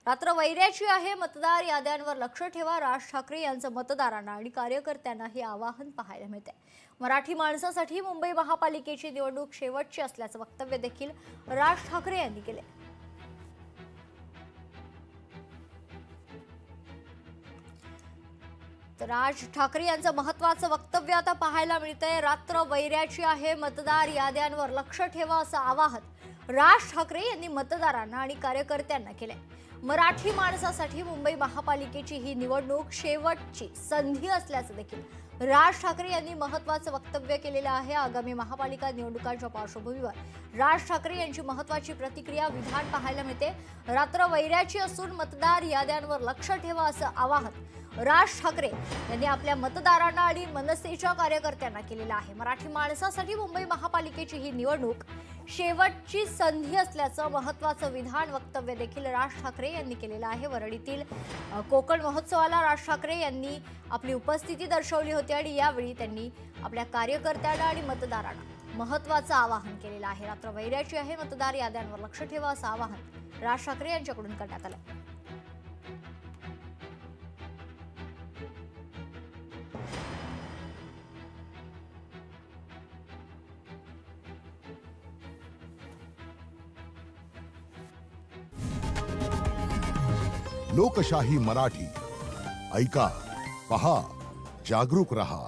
रात्र वैऱ्याची आहे, मतदार याद्यांवर लक्ष ठेवा. राज ठाकरे यांचं मतदारांना आणि कार्यकर्त्यांना हे आवाहन पाहायला मिळते. मराठी माणसासाठी मुंबई महापालिकेची निवडणूक शेवटची असल्याचं वक्तव्य देखील राज ठाकरे यांनी केले. तर राज ठाकरे यांचं महत्त्वाचं वक्तव्य आता पाहायला मिळतंय. रात्र वैऱ्याची आहे, मतदार याद्यांवर लक्ष ठेवा असं आवाहन राज ठाकरे यांनी मतदारांना आणि कार्यकर्त्यांना केलंय. मराठी माणसासाठी मुंबई महापालिकेची ही निवडणूक शेवटची संधी असल्याचं देखील राज ठाकरे यांनी महत्त्वाचं वक्तव्य केलेलं आहे. आगामी महापालिका निवडणुकांच्या पार्श्वभूमीवर राज ठाकरे यांची महत्त्वाची प्रतिक्रिया विधान पाहायला मिळते. रात्र वैऱ्याची असून मतदार याद्यांवर लक्ष ठेवा असं आवाहन राज ठाकरे यांनी आपल्या मतदारांना आणि मनसेच्या कार्यकर्त्यांना केलेलं आहे. मराठी माणसासाठी मुंबई महापालिकेची ही निवडणूक शेवटची संधी असल्याचं महत्त्वाचं विधान वक्तव्य देखील राज ठाकरे यांनी केलेलं आहे. वरळीतील कोकण महोत्सवाला राज ठाकरे यांनी आपली उपस्थिती दर्शवली होती आणि यावेळी त्यांनी आपल्या कार्यकर्त्यांना आणि मतदारांना महत्त्वाचं आवाहन केलेलं आहे. रात्र वैऱ्याची आहे, मतदार याद्यांवर लक्ष ठेवा असं आवाहन राज ठाकरे यांच्याकडून करण्यात आलं. लोकशाही मराठी ऐका, पहा, जागरूक रहा.